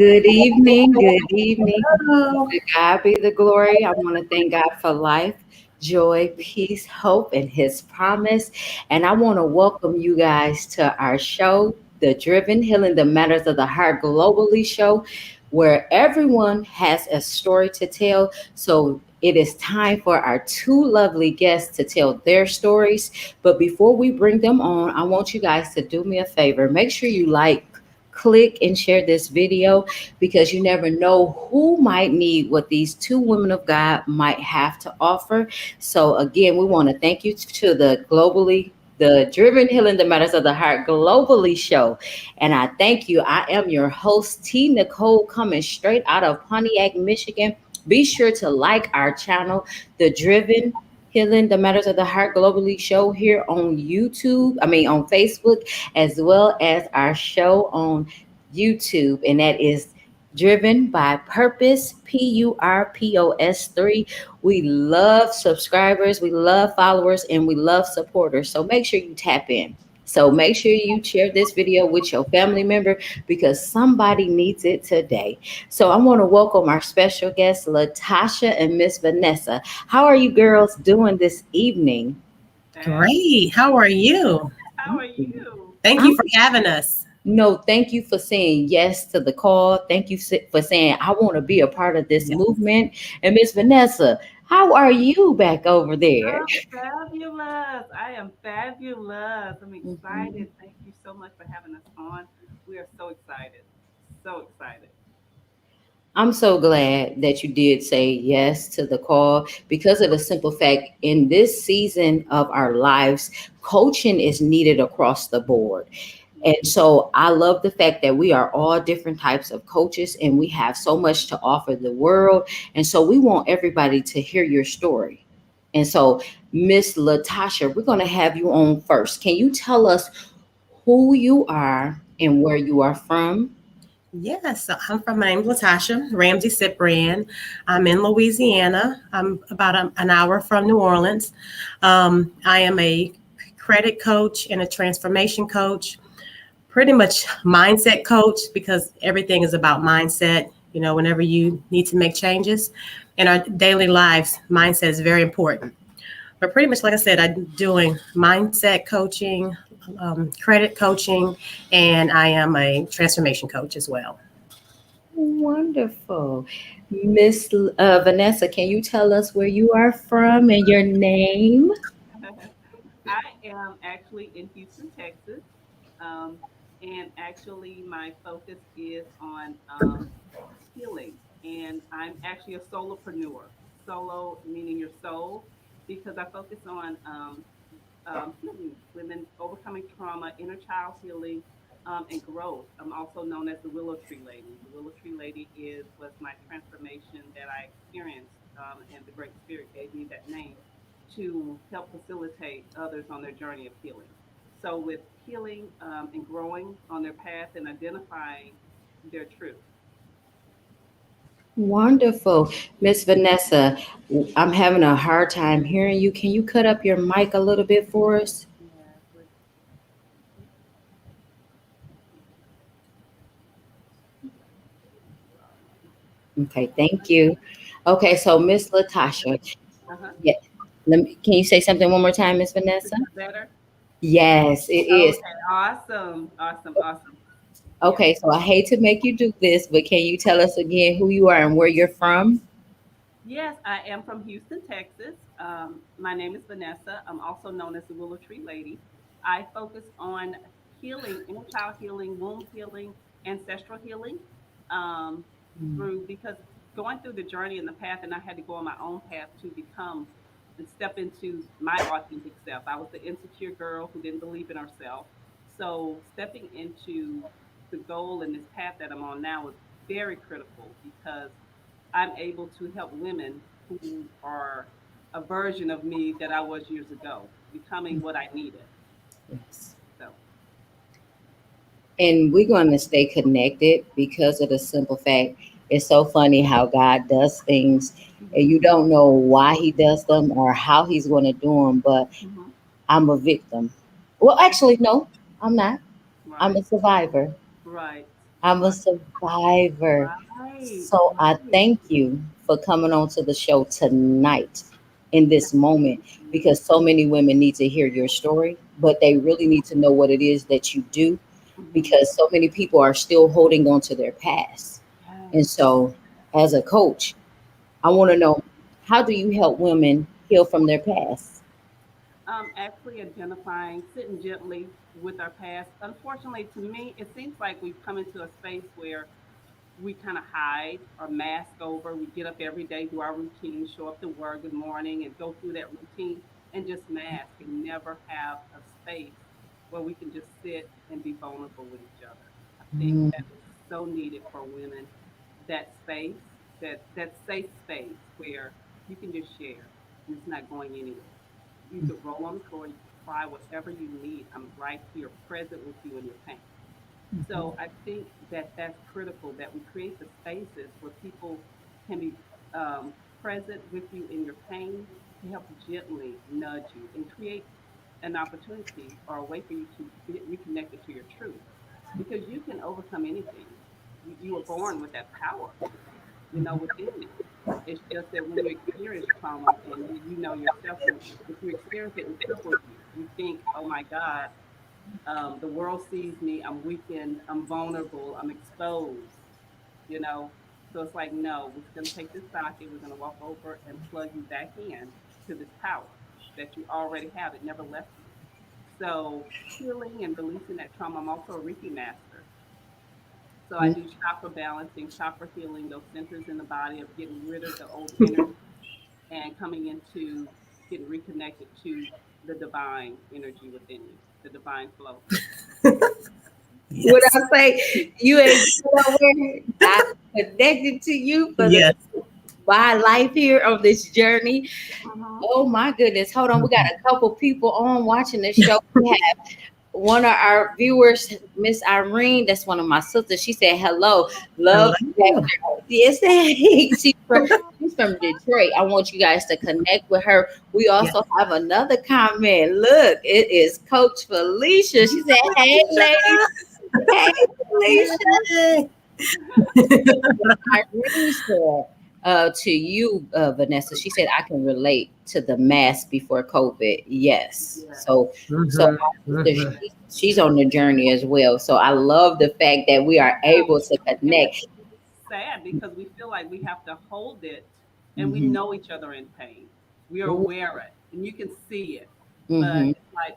Good evening. Good evening. Hello. To God be the glory. I want to thank God for life, joy, peace, hope, and His promise. And I want to welcome you guys to our show, the Driven Healing the Matters of the Heart Globally show, where everyone has a story to tell. So it is time for our two lovely guests to tell their stories. But before we bring them on, I want you guys to do me a favor. Make sure you like, click, and share this video because you never know who might need what these two women of God might have to offer. So, again, we want to thank you to the Driven Healing the Matters of the Heart Globally show. And I thank you. I am your host, T. Nicole, coming straight out of Pontiac, Michigan. Be sure to like our channel, The Driven Healing the Matters of the Heart Globally show here on on Facebook, as well as our show on YouTube, and that is Driven by Purpose, Purpos 3. We love subscribers, we love followers, and we love supporters. So make sure you tap in. So make sure you share this video with your family member because somebody needs it today. So I want to welcome our special guests, Latasha and Miss Vanessa. How are you girls doing this evening? Great. How are you? How are you? Thank you for having us. No, thank you for saying yes to the call. Thank you for saying I want to be a part of this Yes. movement. And Miss Vanessa, how are you back over there? I'm fabulous. I am fabulous. I'm Mhm. excited. Thank you so much for having us on. We are so excited. So excited. I'm so glad that you did say yes to the call because of the simple fact in this season of our lives, coaching is needed across the board. And so I love the fact that we are all different types of coaches and we have so much to offer the world. And so we want everybody to hear your story. And so, Miss Latasha, we're going to have you on first. Can you tell us who you are and where you are from? Yes, so my name's Latasha, Ramsey Cyprian. I'm in Louisiana. I'm about an hour from New Orleans. I am a credit coach and a transformation coach, pretty much mindset coach because everything is about mindset. Whenever you need to make changes in our daily lives, mindset is very important. But pretty much, like I said, I'm doing mindset coaching, credit coaching, and I am a transformation coach as well. Wonderful. Miss Vanessa, can you tell us where you are from and your name? I am actually in Houston, Texas. Um, and actually, my focus is on healing. And I'm actually a solopreneur. Solo meaning your soul, because I focus on healing women, overcoming trauma, inner child healing, and growth. I'm also known as the Willow Tree Lady. The Willow Tree Lady was my transformation that I experienced, and the Great Spirit gave me that name to help facilitate others on their journey of healing. So, with healing and growing on their path and identifying their truth. Wonderful. Miss Vanessa, I'm having a hard time hearing you. Can you cut up your mic a little bit for us? Yeah, Okay, thank you. Okay, so Miss Latasha, uh-huh. yeah, can you say something one more time, Miss Is Vanessa? that better? Yes, it is. Okay, awesome, awesome, awesome. Yeah. Okay, so I hate to make you do this, but can you tell us again who you are and where you're from? Yes, I am from Houston, Texas. My name is Vanessa. I'm also known as the Willow Tree Lady. I focus on healing, inner child healing, womb healing, ancestral healing, um, through because going through the journey and the path, and I had to go on my own path to become and step into my authentic self. I was the insecure girl who didn't believe in herself. So stepping into the goal and this path that I'm on now is very critical because I'm able to help women who are a version of me that I was years ago, becoming what I needed. Yes. So, And we're going to stay connected because of the simple fact it's so funny how God does things and you don't know why he does them or how he's going to do them, but hmm I'm a victim. Well, actually, no, I'm not. I'm right, a survivor. right. I'm a survivor. Right, So I right. thank you for coming on to the show tonight in this moment, Thank you. because so many women need to hear your story, but they really need to know what it is that you do, Hmm. because so many people are still holding on to their past. And Yes. so, as a coach, I want to know, how do you help women heal from their past? Actually identifying, sitting gently with our past. Unfortunately, to me, it seems like we've come into a space where we kind of hide or mask over. We get up every day, do our routine, show up to work, good morning, and go through that routine and just mask and never have a space where we can just sit and be vulnerable with each other. I think Mm, that is so needed for women. That space, that safe space where you can just share and it's not going anywhere. You could roll on the floor, you could cry, whatever you need. I'm right here, present with you in your pain. So I think that that's critical that we create the spaces where people can be present with you in your pain to help gently nudge you and create an opportunity or a way for you to get reconnected to your truth because you can overcome anything. You were born with that power, within you. It's just that when you experience trauma and you know yourself, if you experience it, it cripples you. You think, oh my God, the world sees me, I'm weakened, I'm vulnerable, I'm exposed, you know. So it's like, no, we're going to take this socket, we're going to walk over and plug you back in to this power that you already have. It never left you. So healing and releasing that trauma. I'm also a Reiki master. So I mm, do chakra balancing, chakra healing, those centers in the body of getting rid of the old energy and coming into getting reconnected to the divine energy within you, the divine flow. what Yes. I say, you ain't going nowhere. I connected to you for the Yes. my life here on this journey. Uh-huh. Oh my goodness. Hold on. We got a couple people on watching the show. We have one of our viewers, Miss Irene. That's one of my sisters. She said, hello. Love that. Hello. Yes, she's from Detroit. I want you guys to connect with her. We Yes. also have another comment. Look, it is Coach Felicia. She said, hey, lady. Hey, Felicia. Yay. Irene said to you, Vanessa, she said, I can relate to the mask before COVID. Yes. Yes. So Mhm. my sister, Mhm. she's on the journey as well. So I love the fact that we are able to And connect. it's sad because we feel like we have to hold it and we Hmm. know each other in pain. We are aware of it and you can see it. But Hmm. it's like,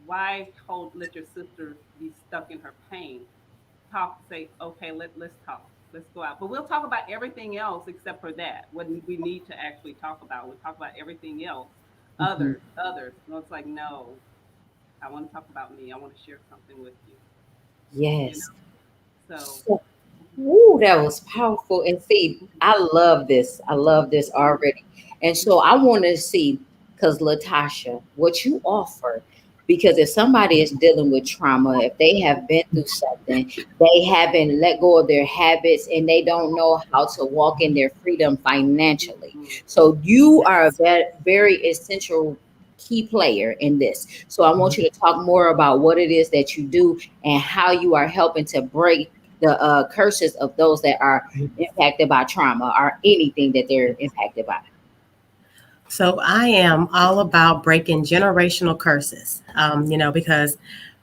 why let your sister be stuck in her pain? Talk, say, okay, let's talk. Let's go out. But we'll talk about everything else except for that. What we need to actually talk about. We'll talk about everything else. Hmm. Others. No, it's like, no, I want to talk about me. I want to share something with you. You know? Yes. So So, woo, that was powerful. And see, I love this. I love this already. And so I want to see, because Latasha, what you offer, because if somebody is dealing with trauma, if they have been through something, they haven't let go of their habits and they don't know how to walk in their freedom financially. mhm. So you are a Yes. very essential key player in this. So I want you to talk more about what it is that you do and how you are helping to break the curses of those that are impacted by trauma or anything that they're impacted by. So I am all about breaking generational curses. Because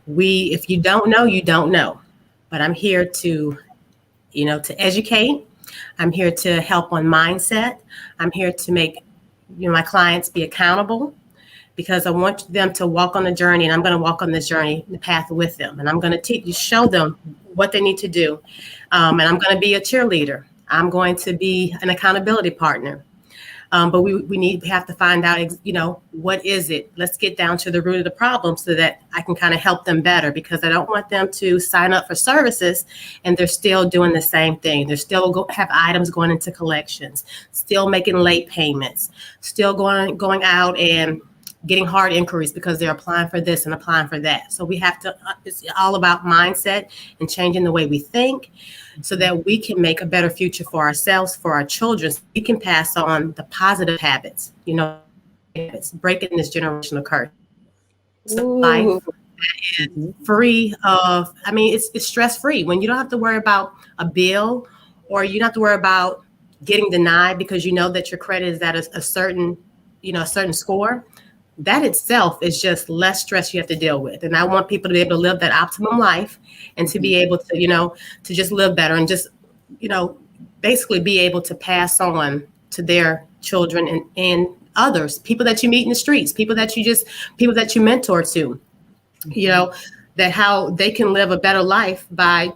if you don't know, you don't know. But I'm here to educate. I'm here to help on mindset. I'm here to make my clients be accountable because I want them to walk on the journey, and I'm going to walk on this journey, the path with them, and I'm going to show them what they need to do, and I'm going to be a cheerleader. I'm going to be an accountability partner. But we have to find out, what is it? Let's get down to the root of the problem so that I can kind of help them better because I don't want them to sign up for services and they're still doing the same thing. They're still have items going into collections, still making late payments, still going out and getting hard inquiries because they're applying for this and applying for that. So we have to, it's all about mindset and changing the way we think so that we can make a better future for ourselves, for our children, so we can pass on the positive habits, the great habits, breaking this generational curse. It's a Ooh, life. Mhm. free of, I mean, it's stress free when you don't have to worry about a bill, or you don't have to worry about getting denied because you know that your credit is at a certain, a certain score. That itself is just less stress you have to deal with. And I want people to be able to live that optimum life, and to Mhm. be able to, to just live better, and just, you know, basically be able to pass on to their children, and others, people that you meet in the streets, people that you mentor to, you Mhm. know, that how they can live a better life by,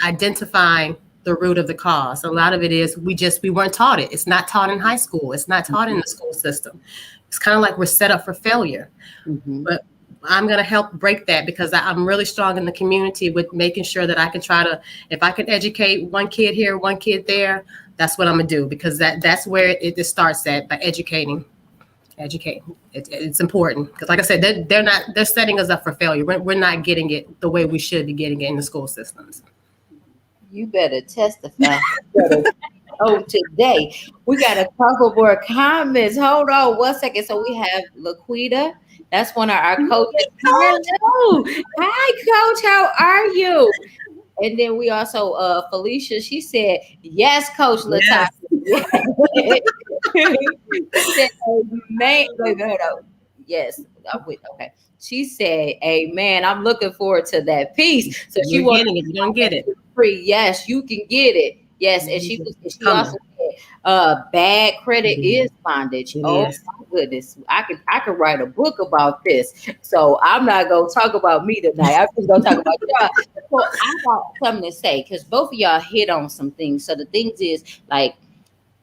identifying the root of the cause. A lot of it is we weren't taught it. It's not taught in high school. It's not taught in Mhm. the school system. It's kind of like we're set up for failure. Mhm. But I'm going to help break that, because I'm really strong in the community with making sure that I can try to, if I can educate one kid here, one kid there, that's what I'm going to do, because that's where it starts at, by educate. It's important, because, like I said, they're setting us up for failure. We're not getting it the way we should be getting it in the school systems. You better testify. You better. Oh, today we got a couple more comments. Hold on one second. So we have Laquita. That's one of our coaches. Hello. Hi, coach. How are you? And then we also Felicia, she said, yes, Coach Latasha. Yes. She said, amen. Wait, hold on. Yes. Wait, okay. She said, amen. I'm looking forward to that peace. So she You're wants getting it. You're going to get it. free. Yes, you can get it. Yes. And It's she coming. also said, bad credit It is is. bondage. It Oh is. my goodness. I could write a book about this. So I'm not gonna talk about me tonight. I'm just gonna talk about y'all. So I got something to say because both of y'all hit on some things. So the things is like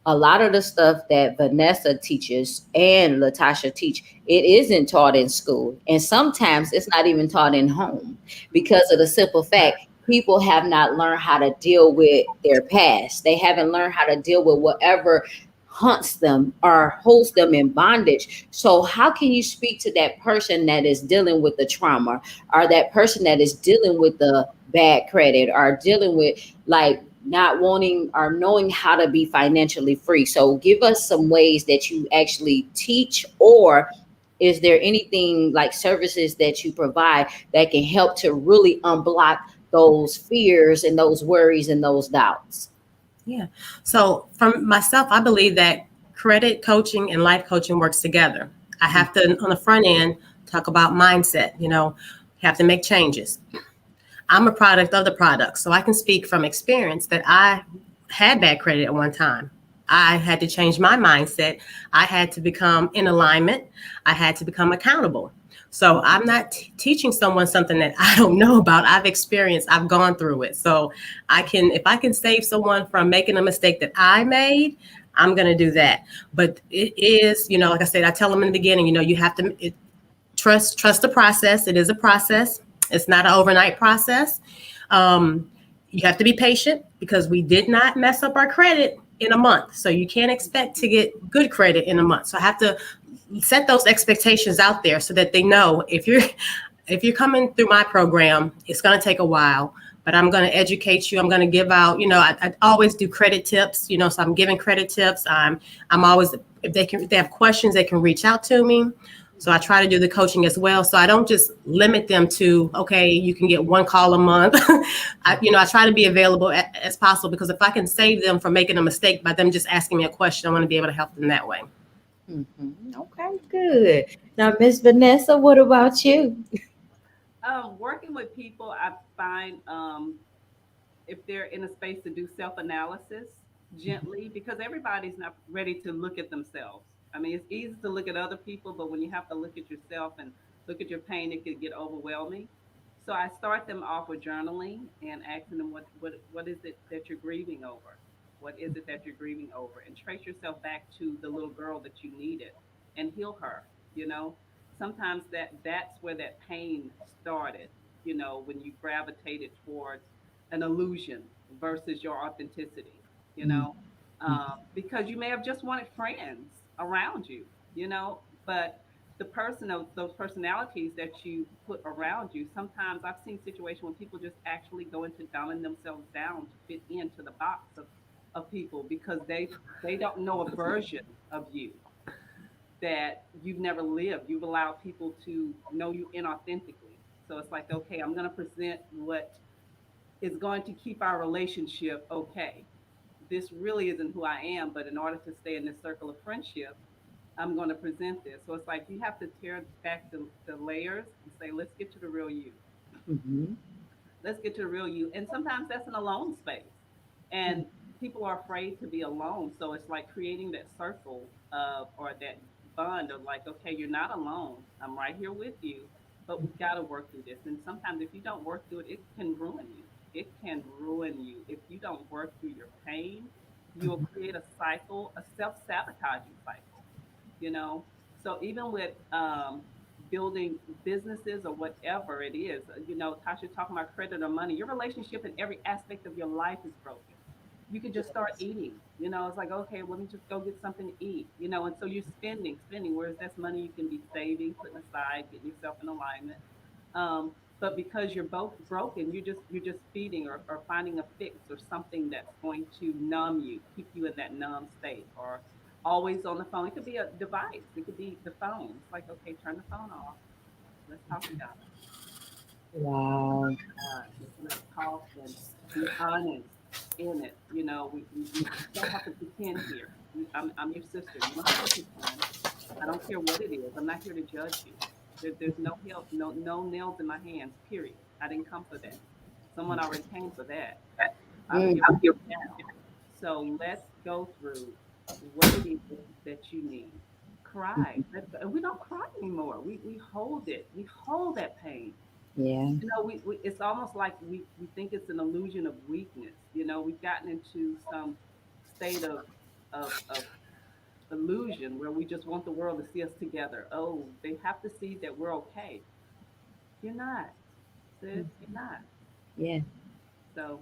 a lot of the stuff that Vanessa teaches and Latasha teach, it isn't taught in school. And sometimes it's not even taught in home because of the simple fact people have not learned how to deal with their past. They haven't learned how to deal with whatever hunts them or holds them in bondage. So how can you speak to that person that is dealing with the trauma, or that person that is dealing with the bad credit, or dealing with like not wanting or knowing how to be financially free? So give us some ways that you actually teach, or is there anything like services that you provide that can help to really unblock those fears and those worries and those doubts? Yeah. So from myself, I believe that credit coaching and life coaching works together. I have to, on the front end, talk about mindset, have to make changes. I'm a product of the product. So I can speak from experience that I had bad credit at one time. I had to change my mindset. I had to become in alignment. I had to become accountable. So I'm not teaching someone something that I don't know about. I've experienced, I've gone through it. So if I can save someone from making a mistake that I made, I'm going to do that. But it is, like I said, I tell them in the beginning, you have to trust the process. It is a process. It's not an overnight process. Um, you have to be patient, because we did not mess up our credit in a month. So you can't expect to get good credit in a month. So I have to set those expectations out there so that they know, if you're coming through my program, it's going to take a while, but I'm going to educate you. I'm going to give out, I always do credit tips, so I'm giving credit tips. I'm always, if they have questions, they can reach out to me. So I try to do the coaching as well. So I don't just limit them to, okay, you can get one call a month. I try to be available as possible, because if I can save them from making a mistake by them just asking me a question, I want to be able to help them that way. Okay, good. Now, Miss Vanessa, what about you? Working with people, I find if they're in a space to do self analysis gently, because everybody's not ready to look at themselves. I mean, it's easy to look at other people, but when you have to look at yourself and look at your pain, it can get overwhelming. So I start them off with journaling and asking them what is it that you're grieving over? What is it that you're grieving over? And trace yourself back to the little girl that you needed and heal her, you know? Sometimes that's where that pain started, when you gravitated towards an illusion versus your authenticity, you Mhm. know, because you may have just wanted friends around you, but the person of those personalities that you put around you, sometimes I've seen situations when people just actually go into dumbing themselves down to fit into the box of people because they don't know a version of you that you've never lived. You've allowed people to know you inauthentically. So it's like, okay, I'm going to present what is going to keep our relationship okay. This really isn't who I am, but in order to stay in this circle of friendship, I'm going to present this. So it's like you have to tear back the layers and say, let's get to the real you. Mm-hmm. Let's get to the real you. And sometimes that's an alone space. And people are afraid to be alone. So it's like creating that circle of, or that bond of like, okay, you're not alone. I'm right here with you, but we've got to work through this. And sometimes if you don't work through it, it can ruin you. It can ruin you. If you don't work through your pain, you'll create a cycle, a self sabotaging cycle, you know? So even with building businesses or whatever it is, Tasha talking about credit or money, your relationship in every aspect of your life is broken. You can just start eating, it's like, okay, let me just go get something to eat, and so you're spending, whereas that's money you can be saving, putting aside, getting yourself in alignment. But because you're both broken, you're just feeding or finding a fix or something that's going to numb you, keep you in that numb state, or always on the phone. It could be a device. It could be the phone. It's like, okay, turn the phone off. Let's talk about it. Wow. Let's talk and be honest in it. We don't have to pretend here. I'm your sister. You don't have to pretend. I don't care what it is. I'm not here to judge you. There's no help, no nails in my hands. Period. I didn't come for that. Someone already came for that. I'm Mm. here for you now. So let's go through what it is that you need. Cry. And we don't cry anymore. We hold it. We hold that pain. Yeah. It's almost like we think it's an illusion of weakness. We've gotten into some state of illusion where we just want the world to see us together. Oh, they have to see that we're okay. You're not, sis. You're not. Yeah. So,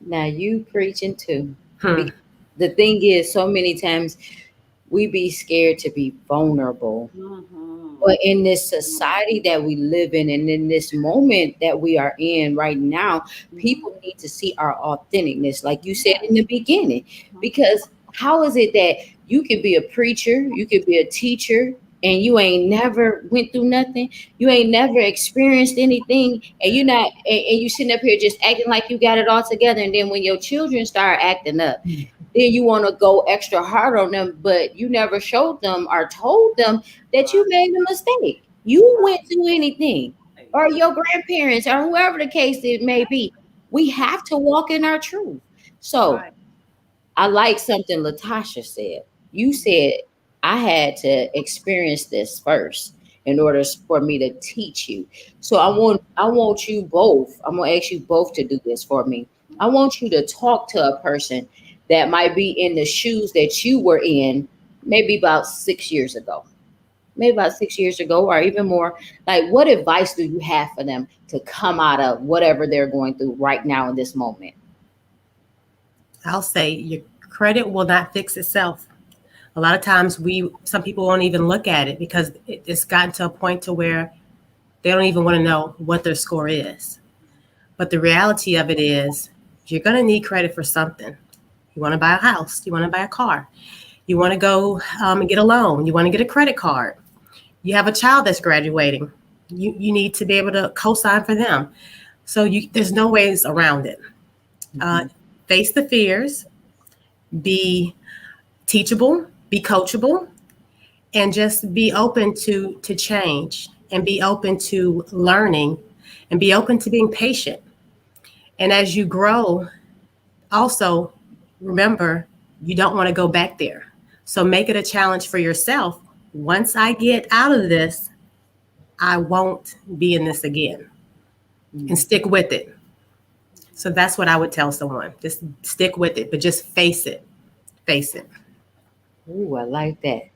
Now you preaching too. Hmm. Because the thing is, so many times we be scared to be vulnerable. mm-hmm, But in this mm-hmm, society that we live in and in this moment that we are in right now, mm-hmm. people need to see our authenticness, like you said Yes. in the beginning. Mm-hmm. Because how is it that you could be a preacher, you could be a teacher, and you ain't never went through nothing, you ain't never experienced anything, and you're not, and you sitting up here just acting like you got it all together, and then when your children start acting up, then you want to go extra hard on them, but you never showed them or told them that you Right. made a mistake. You went Right. through anything, Right. or your grandparents, or whoever the case it may be. We have to walk in our truth. So Right. I like something Latasha said. You said I had to experience this first in order for me to teach you. So I want you both. I'm gonna ask you both to do this for me. I Mm-hmm. want you to talk to a person that might be in the shoes that you were in maybe about 6 years ago. Maybe about 6 years ago or even more. Like, what advice do you have for them to come out of whatever they're going through right now in this moment? I'll say your credit will not fix itself. A lot of times some people won't even look at it because it's gotten to a point to where they don't even want to know what their score is. But the reality of it is you're going to need credit for something. You want to buy a house, you want to buy a car, you want to go and get a loan, you want to get a credit card, you have a child that's graduating, you need to be able to co-sign for them. So there's no ways around it. Uh, Mhm. Face the fears, be teachable, be coachable, and just be open to change and be open to learning and be open to being patient. And as you grow, also remember you don't want to go back there. So make it a challenge for yourself. Once I get out of this, I won't be in this again, and Mhm. stick with it. So that's what I would tell someone. Just stick with it, but just face it. Face it. Ooh, I like that. I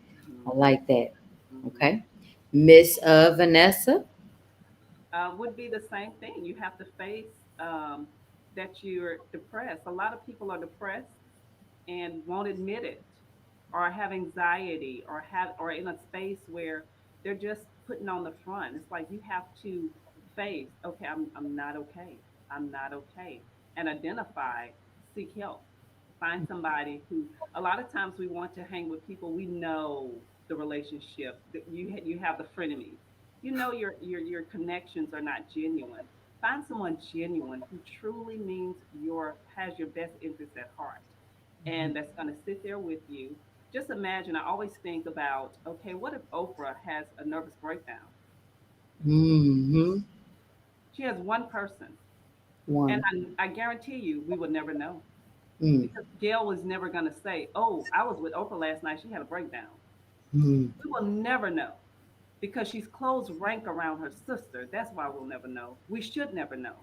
Mm-hmm. like that. Mm-hmm. Okay. Miss Vanessa. Would be the same thing. You have to face that you're depressed. A lot of people are depressed and won't admit it, or have anxiety, or in a space where they're just putting on the front. It's like you have to face, okay, I'm not okay. I'm not okay. And identify, seek help. Find somebody who, a lot of times we want to hang with people we know the relationship that you have the frenemies. you know your connections are not genuine. Find someone genuine who truly means your has your best interest at heart, and that's going to sit there with you. Just imagine. I always think about, okay, what if Oprah has a nervous breakdown? Mm-hmm. She has one person, and One. I guarantee you, we would never know Mm. because Gail was never going to say, "Oh, I was with Oprah last night. She had a breakdown." Mm. We will never know because she's close rank around her sister. That's why we'll never know. We should never know.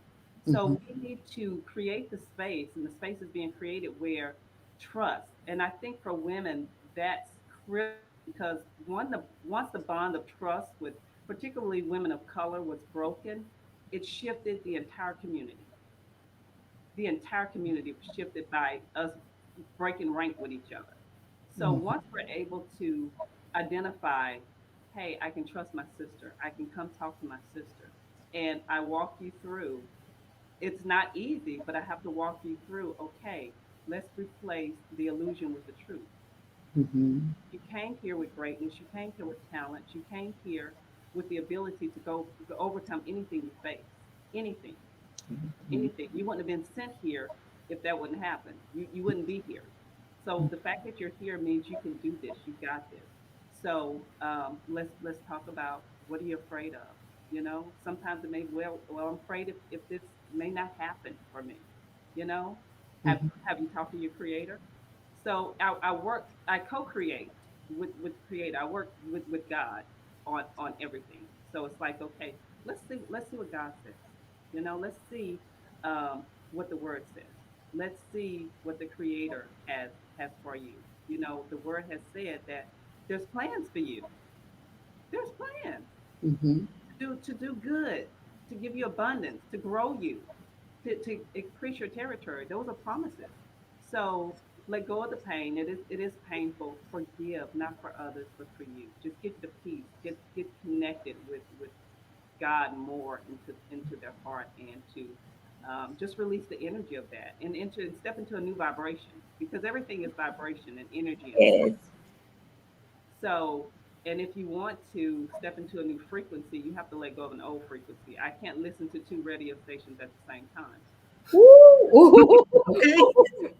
Mm-hmm. So we need to create the space, and the space is being created where trust. And I think for women, that's critical because once the bond of trust with particularly women of color was broken, it shifted the entire community. The entire community was shifted by us breaking rank with each other. So Mm-hmm. once we're able to identify, hey, I can trust my sister, I can come talk to my sister, and I walk you through. It's not easy, but I have to walk you through, okay, let's replace the illusion with the truth. Mm-hmm. You came here with greatness, you came here with talent, you came here with the ability to overcome anything you face. Anything. Anything. You wouldn't have been sent here if that wouldn't happen. You wouldn't be here. So the fact that you're here means you can do this. You got this. So let's talk about what are you afraid of? You know, sometimes it may I'm afraid if this may not happen for me. You know, Mm-hmm. have you talked to your creator? So I co-create with creator. I work with God on everything. So it's like, okay, let's see what God says. You know, let's see what the word says. Let's see what the creator has for you. You know, the word has said that there's plans for you. There's plans Mm-hmm. to do good, to give you abundance, to grow you, to increase your territory. Those are promises. So let go of the pain. It is painful. Forgive, not for others, but for you. Just get the peace. Get connected with God more into their heart, and to just release the energy of that, and step into a new vibration, because everything is vibration and energy and Yes. frequency. So, and if you want to step into a new frequency, you have to let go of an old frequency. I can't listen to two radio stations at the same time. Woo! Okay.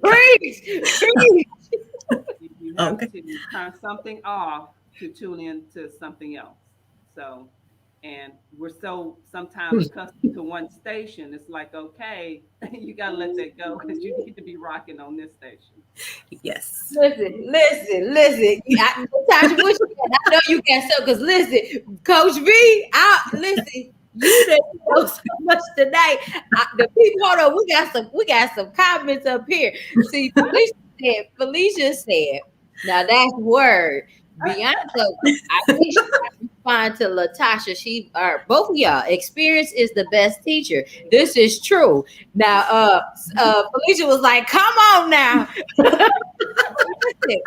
Preach! Preach! You have Okay. to turn something off to tune in to something else. So, and we're so sometimes accustomed to one station. It's like, okay, you got to let that go because you need to be rocking on this station. Yes. Listen. Tasha, what you got? I know you got some, because listen, Coach V, listen, you done know so much tonight. The people, hold on, we got some comments up here. See, Felicia said, now that's word. Bianca, I think she respond to Latasha. Both of y'all, experience is the best teacher. This is true. Now, Felicia was like, come on now. Listen,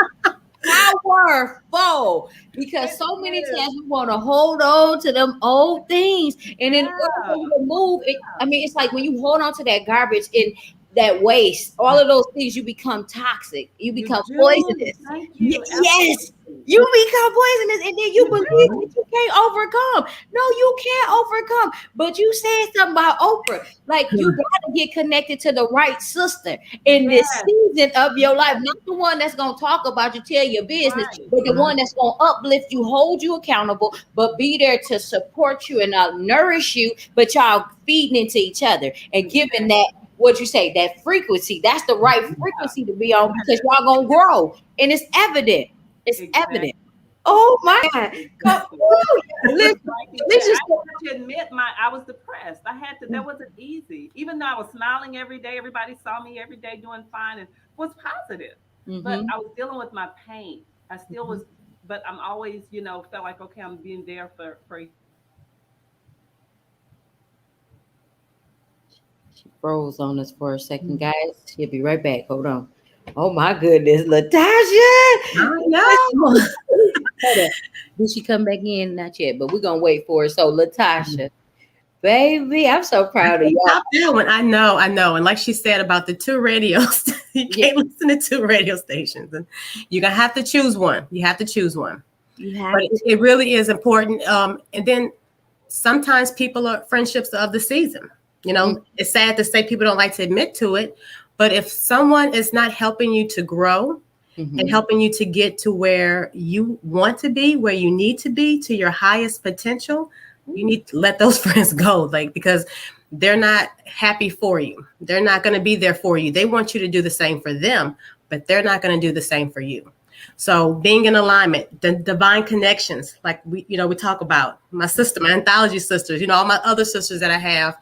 powerful, because It so many is. times we want to hold on to them old things, and in order for Yeah. you to move it, I mean, it's like when you hold on to that garbage and that waste, all of those things, you become toxic, you You become do. poisonous. Thank you. Yes, Absolutely. you become poisonous, and then you You believe that do. you can't overcome. No, you can't overcome. But you said something about Oprah, like you got to get connected to the right sister in this Yes. season of your life, Yes. not the one that's going to talk about you, tell your business, Right. but the Mhm. one that's going to uplift you, hold you accountable, but be there to support you and nourish you, but y'all feeding into each other and giving that, Exactly. what you say, that frequency. That's the right Yeah. frequency to be on, because Yes. y'all going to grow, and it's evident. It's evident. Exactly. Oh my God. Exactly. Listen, Like you said, Felicia's I had to admit I was depressed. I had to. That wasn't easy. Even though I was smiling every day, everybody saw me every day doing fine and was positive. But mm-hmm. I was dealing with my pain. I still was, but I'm always, felt like, okay, I'm being there for each other. She froze on us for a second, guys. She'll be right back. Hold on. Oh my goodness, Latasha. I know. Hold on. Did she come back in? Not yet, but we're gonna wait for her. So, Latasha, baby, I'm so I proud of can't y'all. stop that one. I know. And like she said about the two radios, you Yeah, can't listen to two radio stations. And you're going to have to choose one. You have to choose one. you have But to. it really is important. And then sometimes people are friendships of the season. Mm-hmm. It's sad to say, people don't like to admit to it, but if someone is not helping you to grow and Mm-hmm. helping you to get to where you want to be, where you need to be, to your highest potential, you need to let those friends go, like, because they're not happy for you. They're not going to be there for you. They want you to do the same for them, but they're not going to do the same for you. So being in alignment, the divine connections, like we talk about my sister, my anthology sisters, all my other sisters that I have.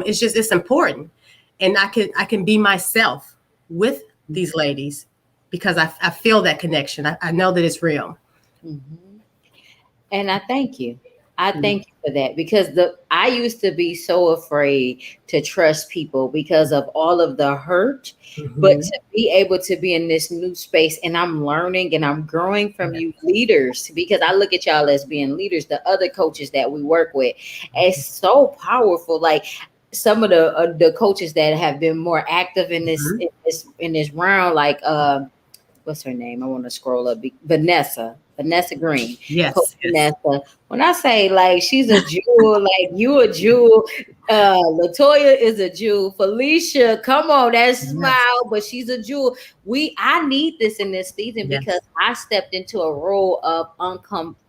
It's important. And I can be myself with these ladies because I feel that connection. I know that it's real. Mm-hmm. And I thank you. I thank you for that because I used to be so afraid to trust people because of all of the hurt. But Mhm. to be able to be in this new space and I'm learning and I'm growing from Yeah. you leaders because I look at y'all as being leaders, the other coaches that we work with. It's so powerful. Like some of the coaches that have been more active in this Mhm. in this round, like what's her name? I want to scroll up. Vanessa Green, Coach Yes. Yes. Vanessa. When I say like she's a jewel, like you a jewel. Latoya is a jewel. Felicia, come on, that Yes. smile, but she's a jewel. I need this in this season because Yes. I stepped into a role of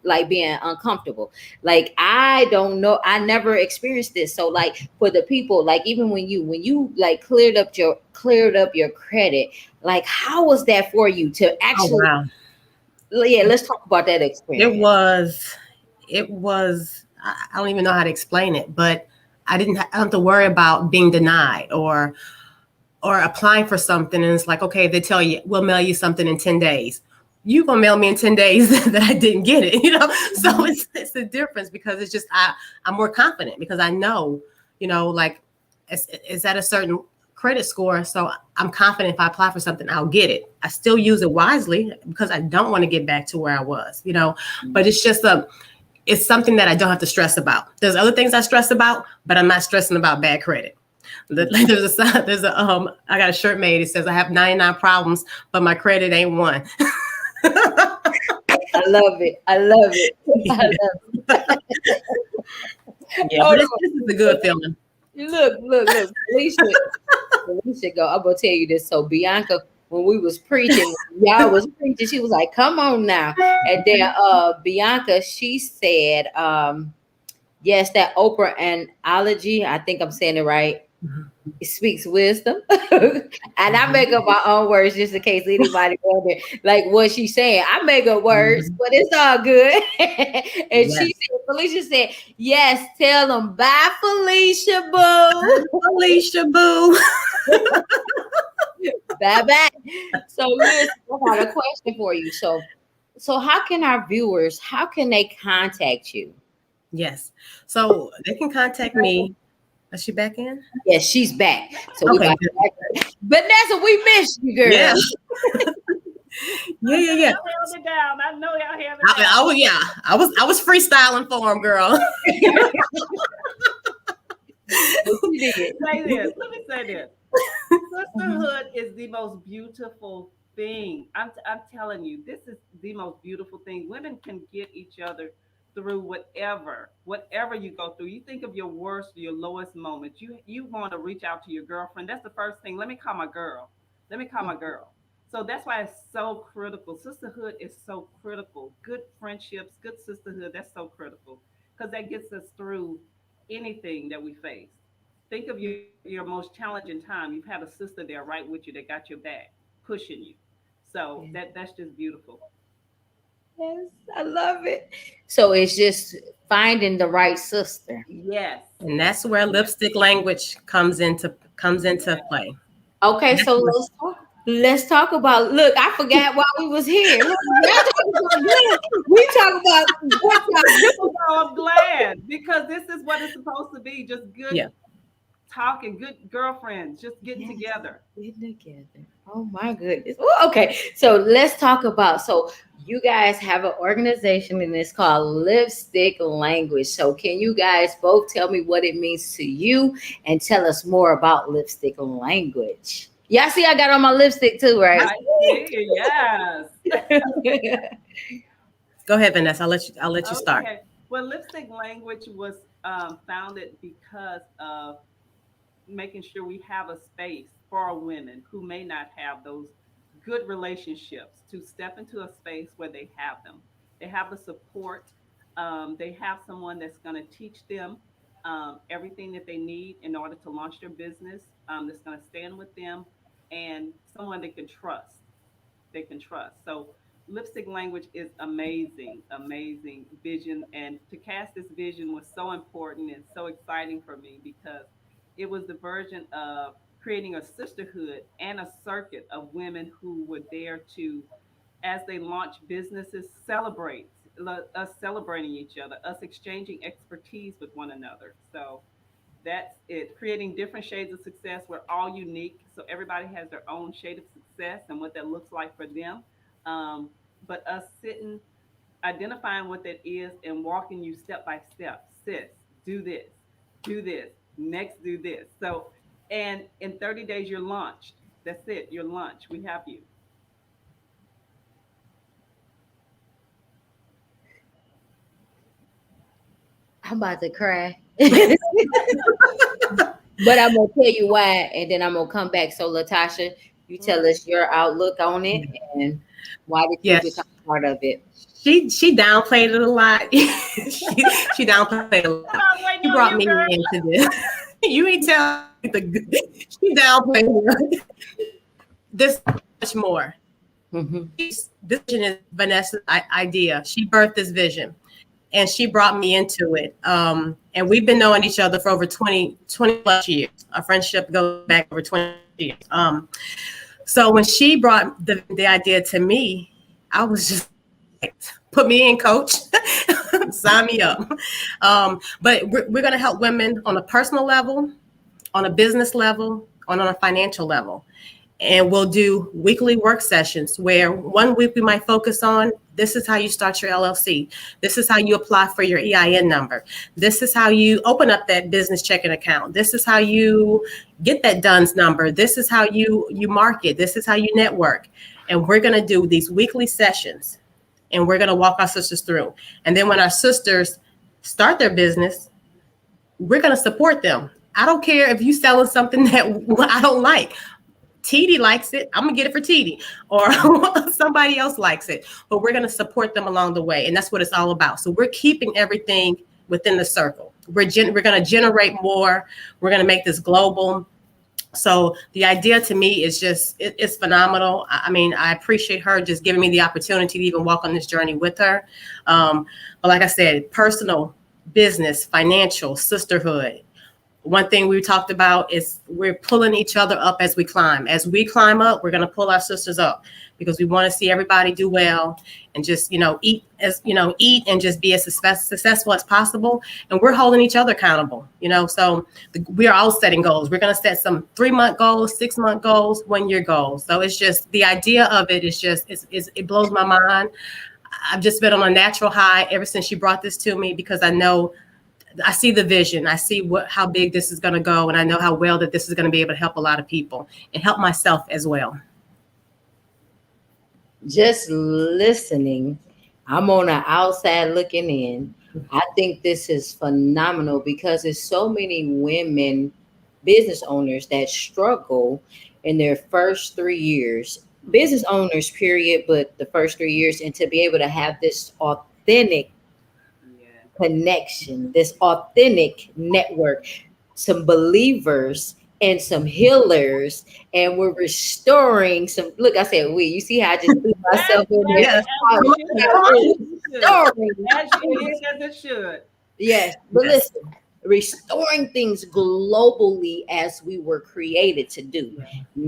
like being uncomfortable. Like I don't know, I never experienced this. So like for the people, like even when you like cleared up your credit, like how was that for you to Oh actually, wow. yeah, let's talk about that It experience. was. It was. I don't even know how to explain it, but I don't have to worry about being denied or applying for something, and it's like, okay, they tell you we'll mail you something in 10 days. You gonna mail me in 10 days that I didn't get it, So Mhm. it's the difference because it's just I'm more confident because I know, like it's at a certain credit score. So I'm confident if I apply for something, I'll get it. I still use it wisely because I don't want to get back to where I was. But it's something that I don't have to stress about. There's other things I stress about, but I'm not stressing about bad credit. I got a shirt made. It says I have 99 problems, but my credit ain't one. I love it. I love it. I Yeah, love it. but Hold this is a good feeling. look. Felicia go. I'm gonna tell you this. So Bianca, when we was preaching, y'all was preaching, she was like, "Come on now." And then Bianca, she said, yes, that Oprah analogy. I think I'm saying it right. It speaks wisdom. And I make up my own words just in case anybody wonder like what she's saying. I make up words, Mhm. but it's all good. And Yes. Felicia said, yes, tell them bye, Felicia Boo. Alicia Boo. Bye bye. So listen, I got a question for you. So how can our viewers, how can they contact you? Yes. So they can contact me. Is she back in? Yes, she's back. So we Okay, about good. to Vanessa, we missed you, Yeah. girl. Yeah, I yeah, know yeah. y'all held it down. I know y'all held it I down. was, yeah. I was freestyling for him, girl. But you did. Say this. Let me say this. Sisterhood is the most beautiful thing. I'm telling you, this is the most beautiful thing. Women can get each other through whatever you go through. You think of your worst, your lowest moments. You want to reach out to your girlfriend. That's the first thing. Let me call my girl. Let me call my girl. So that's why it's so critical. Sisterhood is so critical. Good friendships, good sisterhood, that's so critical because that gets us through anything that we face. Think of your most challenging time. You've had a sister there right with you that got your back, pushing you. So that's just beautiful. Yes, I love it. So it's just finding the right sister. Yes. And that's where lipstick language comes into Yeah. play. Okay, That's so what, let's talk about. Look, I forgot why we was here. Look, y'all talking about good. We talk about what y'all do. So I'm glad because this is what it's supposed to be just good yeah. talking, good girlfriends, just getting Yes, together. getting together. Oh my goodness. Ooh, okay, so let's talk about. So you guys have an organization and it's called Lipstick Language. So can you guys both tell me what it means to you and tell us more about Lipstick Language? Y'all see, I got on my lipstick too, right? I see. Yes. Go ahead, Vanessa. I'll let you start. Okay. Well, lipstick language was founded because of making sure we have a space for our women who may not have those good relationships to step into a space where they have them. They have the support. They have someone that's going to teach them everything that they need in order to launch their business, that's going to stand with them, and someone they can trust. They can trust. So lipstick language is amazing, amazing vision. And to cast this vision was so important and so exciting for me because it was the version of creating a sisterhood and a circuit of women who were there to, as they launch businesses, celebrate us celebrating each other, us exchanging expertise with one another. So that's it. Creating different shades of success. We're all unique, so everybody has their own shade of success and what that looks like for them. Um, but us sitting, identifying what that is, and walking you step by step. Sis, do this, next, do this. So, and in 30 days, you're launched. That's it. You're launched. We have you. I'm about to cry. But I'm gonna tell you why, and then I'm gonna come back. So, Latasha, you tell us your outlook on it and why did you become Yes. part of it? She downplayed it a lot. She downplayed it a lot. I'm She waiting on brought you, me girl. into this. You ain't tell me the good. She downplayed it. This much more. Hmm. This vision is Vanessa's idea. She birthed this vision and she brought me into it. And we've been knowing each other for over 20 plus years. Our friendship goes back over 20 years. So when she brought the idea to me, I was just like, put me in, coach. Sign me up. But we're going to help women on a personal level, on a business level, on a financial level. And we'll do weekly work sessions where one week we might focus on this is how you start your LLC. This is how you apply for your EIN number. This is how you open up that business checking account. This is how you get that DUNS number. This is how you market. This is how you network. And we're going to do these weekly sessions and we're going to walk our sisters through. And then when our sisters start their business, we're going to support them. I don't care if you selling something that I don't like. TD likes it, I'm gonna get it for TD, or somebody else likes it, but we're gonna support them along the way, and that's what it's all about. So we're keeping everything within the circle. We're gonna generate more. We're gonna make this global. So the idea to me is just it's phenomenal. I mean, I appreciate her just giving me the opportunity to even walk on this journey with her. But like I said, personal, business, financial, sisterhood. One thing we talked about is we're pulling each other up as we climb. As we climb up, we're going to pull our sisters up because we want to see everybody do well and just, eat and just be as successful as possible. And we're holding each other accountable, so we are all setting goals. We're going to set some 3-month goals, 6-month goals, 1-year goals. So it's just the idea of it is just, it blows my mind. I've just been on a natural high ever since she brought this to me because I see the vision. I see how big this is going to go. And I know how well that this is going to be able to help a lot of people and help myself as well. Just listening, I'm on the outside looking in. I think this is phenomenal because there's so many women business owners that struggle in their first 3 years, business owners period, but the first 3 years, and to be able to have this authentic Yeah. connection, this authentic network, some believers and some healers, and we're restoring some. Look, I said we. You see how I just threw As, myself in there? Yes. Restoring. as you is, as it should. Yes, but Yes. listen, restoring things globally as we were created to do.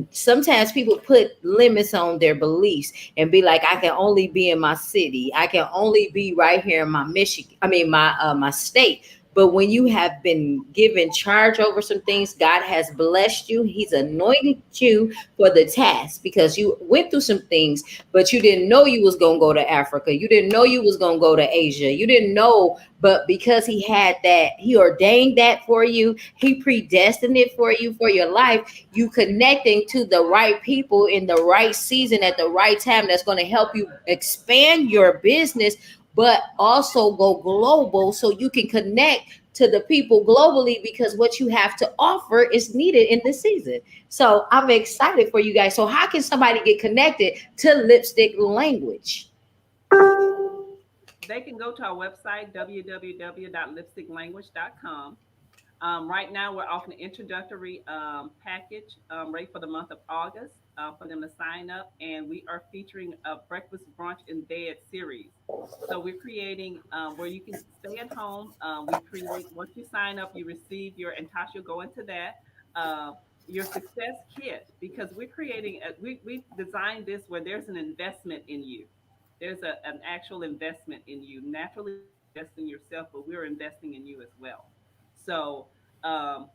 Sometimes people put limits on their beliefs and be like, I can only be in my city. I can only be right here in my Michigan. I mean, my state. But when you have been given charge over some things, God has blessed you. He's anointed you for the task because you went through some things, but you didn't know you was going to go to Africa. You didn't know you was going to go to Asia. You didn't know, but because he had that, he ordained that for you. He predestined it for you, for your life. You connecting to the right people in the right season at the right time. That's going to help you expand your business but also go global so you can connect to the people globally because what you have to offer is needed in this season. So I'm excited for you guys. So how can somebody get connected to lipstick language? They can go to our website, www.lipsticklanguage.com. Right now, we're offering an introductory package rate for the month of August for them to sign up. And we are featuring a breakfast, brunch, and bed series. So we're creating where you can stay at home. We create, once you sign up, you receive your, and Tasha will go into that, uh, your success kit, because we're creating, we designed this where there's an investment in you. There's an actual investment in you. Naturally, you invest in yourself, but we're investing in you as well. So um,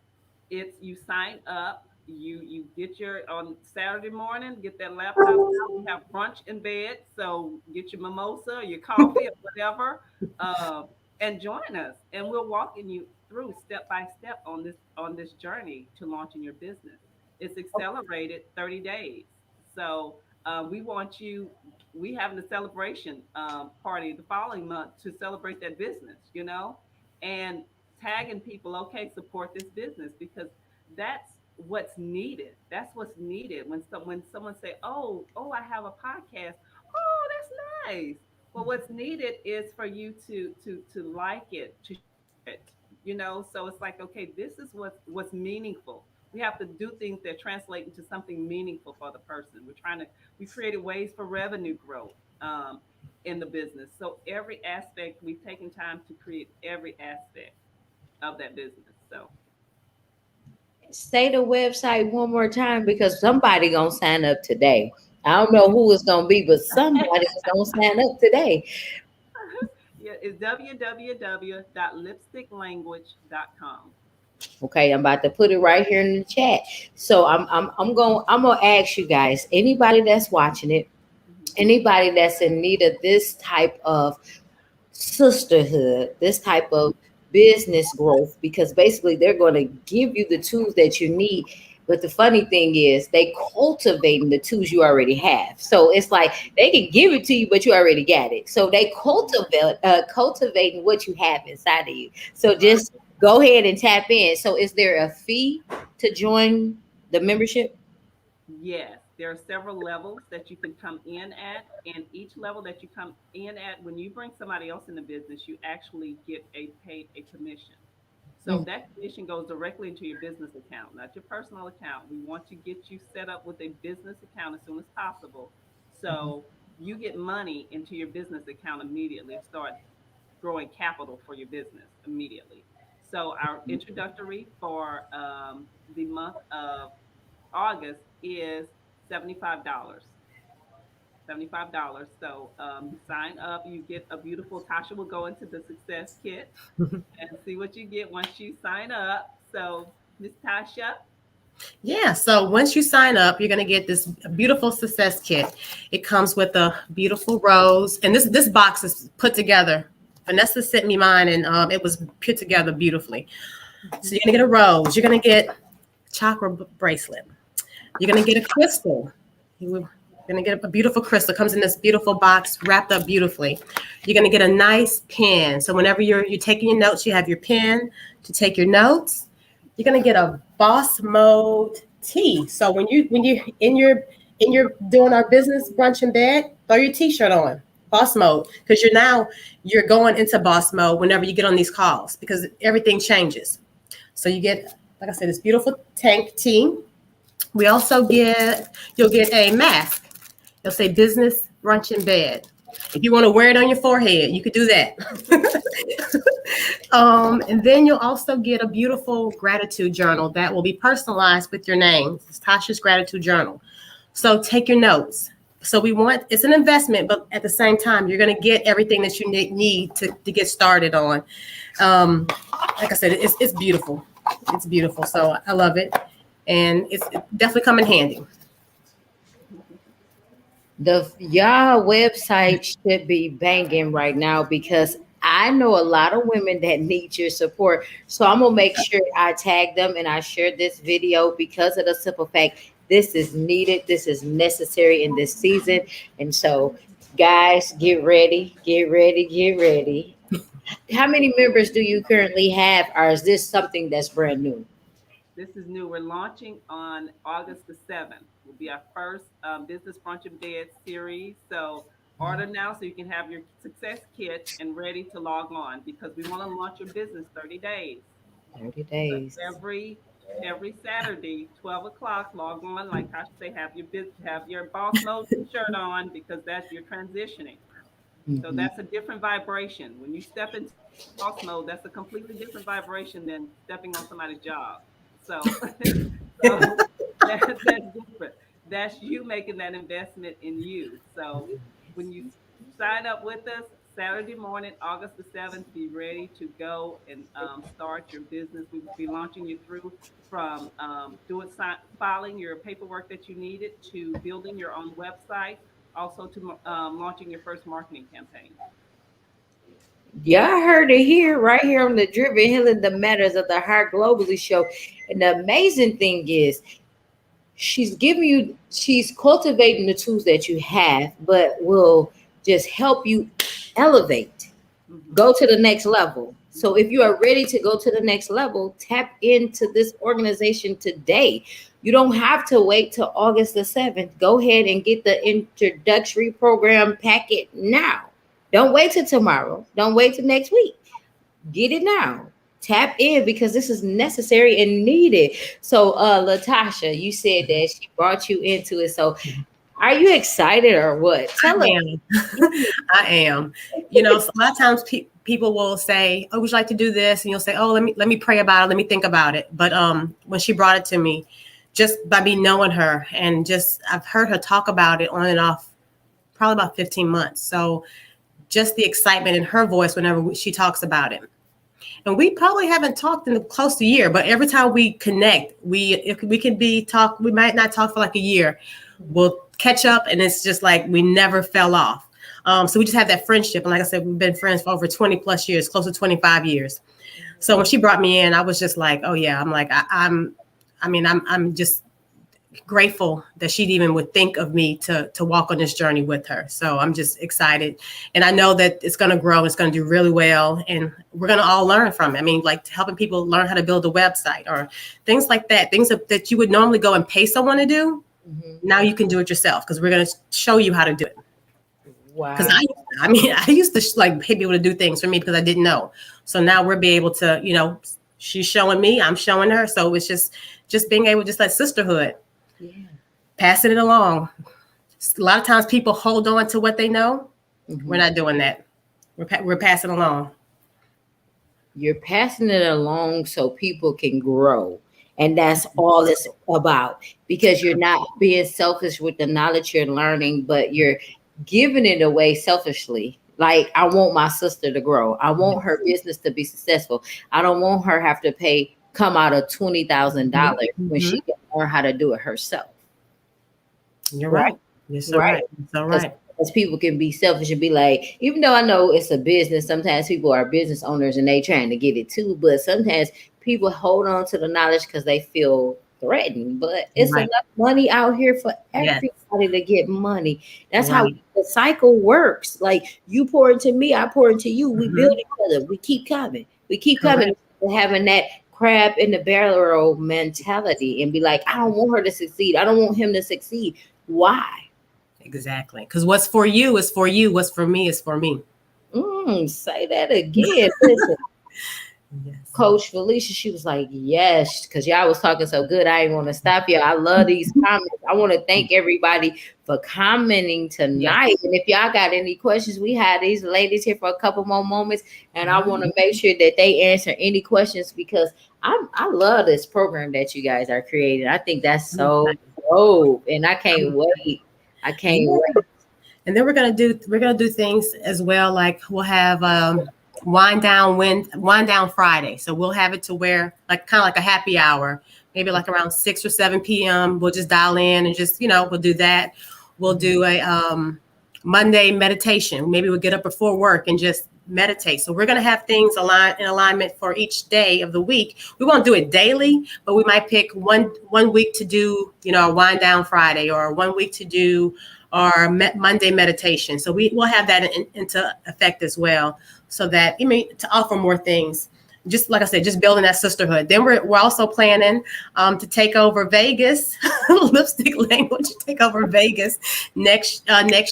it's you sign up, you get your on Saturday morning, get that laptop out. We have brunch in bed, so get your mimosa, or your coffee, or whatever, um, and join us, and we're walking you through step by step on this journey to launching your business. It's accelerated 30 days, so we want you. We having a celebration party the following month to celebrate that business, and tagging people, okay, support this business, because that's what's needed. That's what's needed when someone say, oh, I have a podcast. Oh, that's nice. Well, what's needed is for you to like it, to share it. So it's like, okay, this is what's meaningful. We have to do things that translate into something meaningful for the person. We created ways for revenue growth in the business. So every aspect, we've taken time to create every aspect of that business. So Say the website one more time because somebody gonna sign up today. I don't know who it's gonna be, but somebody's gonna sign up today. yeah, it's www.lipsticklanguage.com. Okay, I'm about to put it right here in the chat. So I'm gonna ask you guys, anybody that's watching it, Mm-hmm. anybody that's in need of this type of sisterhood, this type of business growth, because basically they're going to give you the tools that you need. But the funny thing is, they cultivating the tools you already have. So it's like they can give it to you, but you already got it. So they cultivating what you have inside of you. So Right. just go ahead and tap in. So is there a fee to join the membership? Yes, there are several levels that you can come in at, and each level that you come in at, when you bring somebody else in the business, you actually get a commission. So Mm. that commission goes directly into your business account, not your personal account. We want to get you set up with a business account as soon as possible. So you get money into your business account immediately and start growing capital for your business immediately. So our introductory for the month of August is $75. $75. So you sign up, you get a beautiful. Tasha will go into the success kit and see what you get once you sign up. So Miss Tasha. Yeah, so once you sign up, you're going to get this beautiful success kit. It comes with a beautiful rose, and this box is put together. Vanessa sent me mine, and it was put together beautifully. So you're going to get a rose. You're going to get a chakra bracelet. You're going to get a crystal. You're going to get a beautiful crystal. It comes in this beautiful box, wrapped up beautifully. You're going to get a nice pen. So whenever you're taking your notes, you have your pen to take your notes. You're gonna get a boss mode tee. So when you in your doing our business brunch in bed, throw your t-shirt on, boss mode, because you're going into boss mode whenever you get on these calls because everything changes. So you get, like I said, this beautiful tank tee. We also you'll get a mask. It'll say business brunch in bed. If you want to wear it on your forehead, you could do that. And then you'll also get a beautiful gratitude journal that will be personalized with your name. It's Tasha's gratitude journal. So take your notes. So it's an investment, but at the same time, you're going to get everything that you need to get started on. Like I said, it's beautiful. It's beautiful. So I love it. And it's definitely come in handy. The y'all website should be banging right now because I know a lot of women that need your support. So I'm gonna make sure I tag them and I share this video because of the simple fact this is needed, this is necessary in this season. And so Guys, get ready, get ready, get ready. How many members do you currently have, or is this something that's brand new? This is new. We're launching on August the 7th. Will be our first business brunch in bed series. So order now so you can have your success kit and ready to log on because we want to launch your business 30 days. 30 So days. every Saturday, 12 o'clock, log on. Like Tasha say, have your boss mode shirt on because that's you're transitioning. So Hmm. that's a different vibration. When you step into boss mode, that's a completely different vibration than stepping on somebody's job. So, so that's different. That's you making that investment in you. So when you sign up with us Saturday morning, August the 7th, be ready to go and start your business. We will be launching you through from filing your paperwork that you needed to building your own website, also to launching your first marketing campaign. Y'all heard it here, right here on the Driven Healing the Matters of the Heart Globally show. And the amazing thing is, she's cultivating the tools that you have, but will just help you elevate, Mm-hmm. go to the next level. So if you are ready to go to the next level, tap into this organization today. You don't have to wait till August the 7th. Go ahead and get the introductory program packet now. Don't wait till tomorrow. Don't wait till next week. Get it now. Tap in because this is necessary and needed. So, Latasha, you said that she brought you into it. So, are you excited or what? Tell us. I am. I am. You know, so a lot of times people will say, "Oh, would you like to do this?" And you'll say, "Oh, let me pray about it. Let me think about it." But when she brought it to me, just by me knowing her and just I've heard her talk about it on and off, probably about 15 months. So just the excitement in her voice whenever she talks about it. And we probably haven't talked in close to a year, but every time we connect, if we can be talk, we might not talk for like a year. We'll catch up, and it's just like we never fell off. So we just have that friendship, and like I said, we've been friends for over 20 plus years, close to 25 years. So when she brought me in, I was just like, oh yeah, I'm like I'm just grateful that she even would think of me to walk on this journey with her. So I'm just excited. And I know that it's going to grow. It's going to do really well. And we're going to all learn from it. I mean, like helping people learn how to build a website or things like that, things that you would normally go and pay someone to do. Mhm. Now you can do it yourself because we're going to show you how to do it. Because Wow. I used to like pay people to do things for me because I didn't know. So now we'll be able to, she's showing me, I'm showing her. So it's just being able, just like sisterhood, Yeah. passing it along. A lot of times people hold on to what they know. We're Mhm. not doing that. We're passing along. You're passing it along so people can grow. And that's all it's about because you're not being selfish with the knowledge you're learning, but you're giving it away selfishly. Like, I want my sister to grow. I want her business to be successful. I don't want her have to come out of $20,000 when Mm-hmm. she can learn how to do it herself. You're Right. right. You're so Right. right. You're so Because right. people can be selfish and be like, even though I know it's a business, sometimes people are business owners and they trying to get it too. But sometimes people hold on to the knowledge because they feel threatened. But it's Right. enough money out here for Yes. everybody to get money. That's how Right. the cycle works. Like, you pour into me, I pour into you. We build Mm-hmm. each other. We keep coming. We keep coming. Correct. Having that crab in the barrel mentality and be like, I don't want her to succeed. I don't want him to succeed. Why? Exactly. Because what's for you is for you. What's for me is for me. Say that again. Listen, Yes. Coach Felicia, she was like, yes, because y'all was talking so good. I ain't want to stop y'all. I love these comments. I want to thank everybody for commenting Yes. tonight. And if y'all got any questions, we had these ladies here for a couple more moments, and I want to make sure that they answer any questions because I love this program that you guys are creating. I think that's so dope, and I can't wait. I can't Yeah. wait. And then we're gonna do things as well. Like we'll have wind down Friday. So we'll have it to where like kind of like a happy hour, maybe like around 6 or 7 p.m. We'll just dial in and just we'll do that. We'll do a Monday meditation. Maybe we'll get up before work and just meditate. So we're going to have things in alignment for each day of the week. We won't do it daily, but we might pick one week to do, a wind down Friday, or 1 week to do our Monday meditation. So we will have that into effect as well, so that to offer more things. Just like I said, just building that sisterhood. Then we're also planning to take over Vegas, lipstick language, take over Vegas next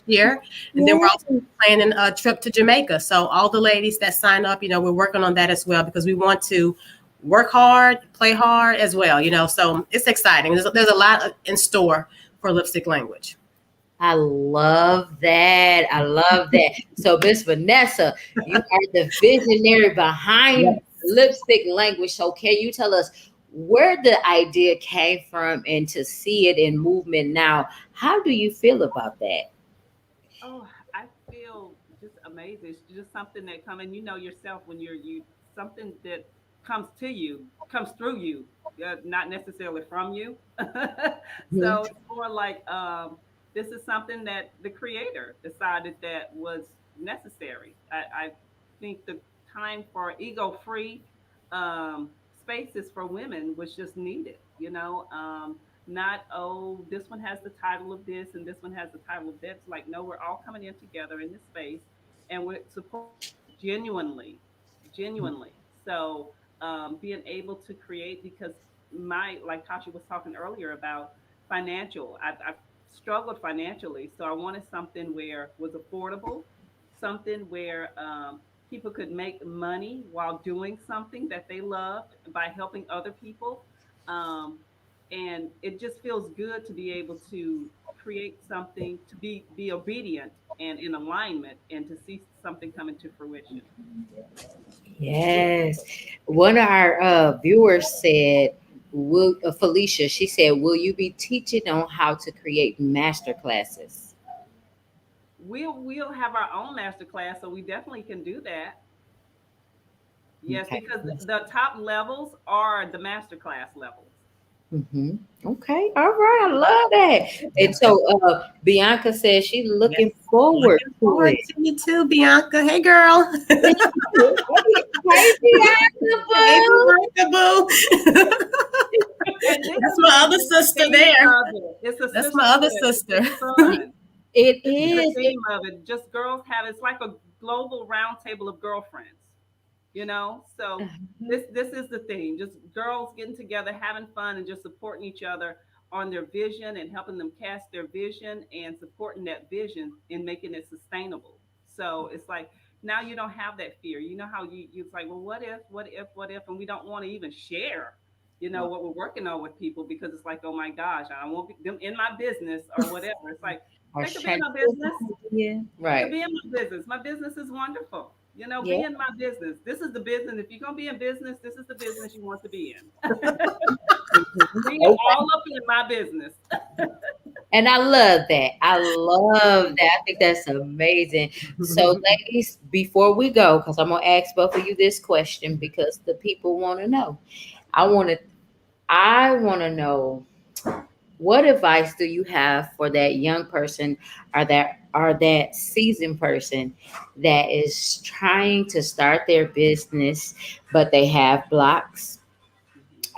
year. And then we're also planning a trip to Jamaica. So all the ladies that sign up, we're working on that as well, because we want to work hard, play hard as well, so it's exciting. There's a lot in store for lipstick language. I love that. I love that. So, Miss Vanessa, you are the visionary behind lipstick language. So, can you tell us where the idea came from, and to see it in movement now? How do you feel about that? Oh, I feel just amazing. It's just something that come and you know yourself when you something that comes to you, comes through you, not necessarily from you. Mhm. So it's more like this is something that the creator decided that was necessary. I think the time for ego-free spaces for women was just needed. Not, oh, this one has the title of this and this one has the title of that. It's like, no, we're all coming in together in this space and we're supporting each other genuinely. So being able to create, because like Tasha was talking earlier about financial, I've struggled financially. So I wanted something where was affordable, something where people could make money while doing something that they loved by helping other people. Um, and it just feels good to be able to create something, to be obedient and in alignment, and to see something come into fruition. Yes. One of our viewers said, "Will Felicia?" She said, "Will you be teaching on how to create master classes?" We'll have our own master class, so we definitely can do that. Yes, Okay. because the top levels are the master class levels. Hmm. Okay. All right. I love that. And so Bianca says she's looking Yes. forward Looking to forward it. to you too, Bianca. Hey, girl. Hey, Bianca, Hey, boo. Bianca, boo. And this That's is my going to other be the sister theme there. of it. It's a That's my other sisterhood. sister. It's fun. It This is the is. theme of it. Just girls have, it's like a global roundtable of girlfriends. So this is the thing, just girls getting together, having fun, and just supporting each other on their vision and helping them cast their vision and supporting that vision and making it sustainable. So it's like now you don't have that fear. You know how it's like, well, what if, and we don't want to even share what we're working on with people, because it's like, oh my gosh, I don't want them in my business or whatever. It's like Our they could be in strength. my business. Yeah. They could Right. be in my business. My business is wonderful. Yeah. Be in my business. This is the business. If you're gonna be in business, this is the business you want to be in. Mhm. Be Okay. all up in my business. And I love that. I love that. I think that's amazing. So, ladies, before we go, because I'm gonna ask both of you this question because the people want to know. I want to. I want to know, what advice do you have for that young person, or that seasoned person that is trying to start their business, but they have blocks?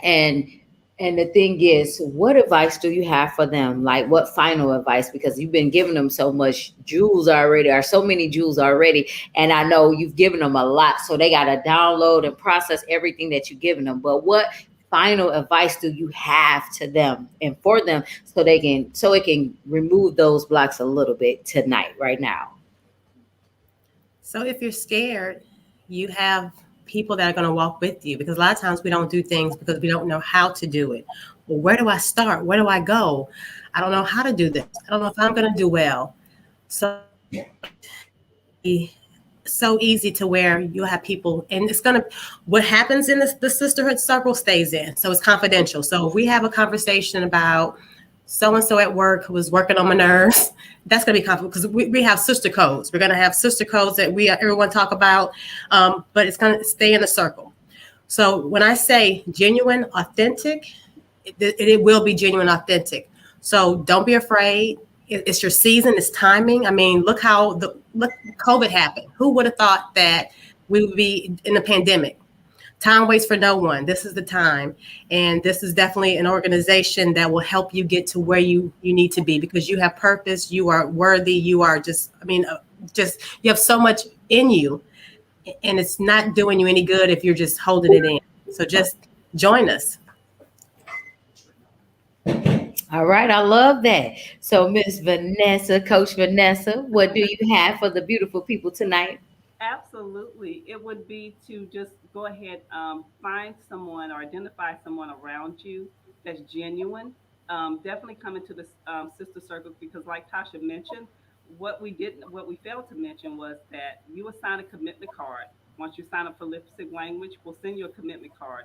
Mhm. And the thing is, what advice do you have for them? Like, what final advice? Because you've been giving them so much jewels already, or so many jewels already, and I know you've given them a lot, so they got to download and process everything that you've given them. But what final advice do you have to them and for them, so it can remove those blocks a little bit tonight, right now? So if you're scared, you have people that are going to walk with you, because a lot of times we don't do things because we don't know how to do it. Well, where do I start? Where do I go? I don't know how to do this. I don't know if I'm going to do well. So be so easy to where you'll have people, and it's going to, what happens in the sisterhood circle stays in. So it's confidential. So if we have a conversation about so and so at work who was working on my nerves, that's going to be confidential, because we have sister codes. We're going to have sister codes that everyone talk about, but it's going to stay in the circle. So when I say genuine, authentic, it will be genuine, authentic. So don't be afraid. it's your season, it's timing. I mean, look COVID happened. Who would have thought that we would be in a pandemic? Time waits for no one. This is the time. And this is definitely an organization that will help you get to where you need to be, because you have purpose, you are worthy, you are just, I mean, just, you have so much in you, and it's not doing you any good if you're just holding it in. So just join us. All right, I love that. So, Miss Vanessa, Coach Vanessa, what do you have for the beautiful people tonight? Absolutely. It would be to just go ahead, find someone or identify someone around you that's genuine. Definitely come into the sister circle, because, like Tasha mentioned, what we failed to mention was that you assign a commitment card. Once you sign up for lipstick language, we'll send you a commitment card